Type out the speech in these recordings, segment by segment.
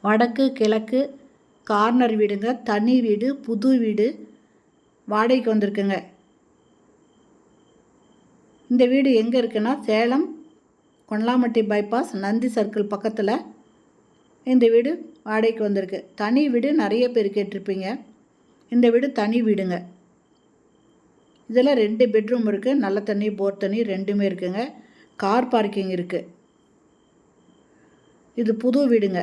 வடக்கு கிழக்கு கார்னர் வீடுங்க, தனி வீடு, புது வீடு வாடகைக்கு வந்திருக்குங்க. இந்த வீடு எங்கே இருக்குன்னா சேலம் கொண்டலாம்பட்டி பைபாஸ் நந்தி சர்க்கிள் பக்கத்தில் இந்த வீடு வாடகைக்கு வந்திருக்கு. தனி வீடு நிறைய பேர் கேட்டிருப்பீங்க. இந்த வீடு தனி வீடுங்க. இதில் 2 பெட்ரூம் இருக்குது. நல்ல தண்ணி போர் தண்ணி ரெண்டுமே இருக்குங்க. கார் பார்க்கிங் இருக்குது. இது புது வீடுங்க.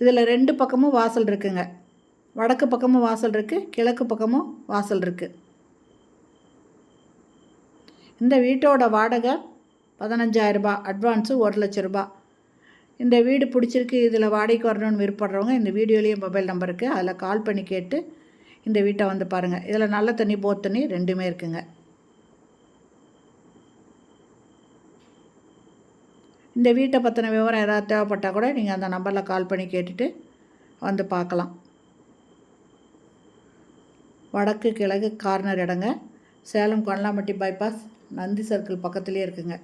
இதில் 2 பக்கமும் வாசல் இருக்குங்க. வடக்கு பக்கமும் வாசல் இருக்குது, கிழக்கு பக்கமும் வாசல் இருக்குது. இந்த வீட்டோட வாடகை 15,000 ரூபாய், அட்வான்ஸு 1,00,000 ரூபாய். இந்த வீடு பிடிச்சிருக்கு, இதில் வாடகைக்கு வரணும்னு விருப்பப்படுறவங்க இந்த வீடியோலேயே மொபைல் நம்பர் இருக்குது, அதில் கால் பண்ணி கேட்டு இந்த வீட்டை வந்து பாருங்கள். இதில் நல்ல தண்ணி போர் தண்ணி ரெண்டுமே இருக்குங்க. இந்த வீட்டை பற்றின விவரம் ஏதாவது தேவைப்பட்டால் கூட நீங்கள் அந்த நம்பரில் கால் பண்ணி கேட்டுட்டு வந்து பார்க்கலாம். வடக்கு கிழக்கு கார்னர் இடங்க, சேலம் கொண்டலாம்பட்டி பைபாஸ் நந்தி சர்க்கிள் பக்கத்துலேயே இருக்குங்க.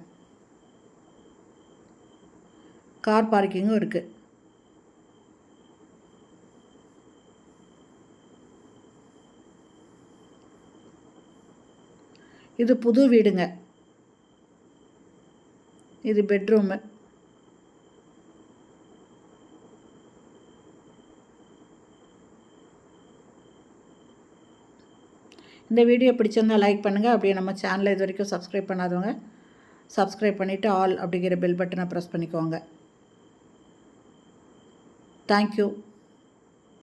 கார் பார்க்கிங்கும் இருக்குது. இது புது வீடுங்க. இது பெட்ரூமு. இந்த வீடியோ பிடிச்சிருந்தால் லைக் பண்ணுங்கள். அப்படியே நம்ம சேனலை இது வரைக்கும் சப்ஸ்கிரைப் பண்ணாதவங்க சப்ஸ்கிரைப் பண்ணிவிட்டு ஆல் அப்படிங்கிற பெல் பட்டனை ப்ரெஸ் பண்ணிக்கோங்க. தேங்க்யூ.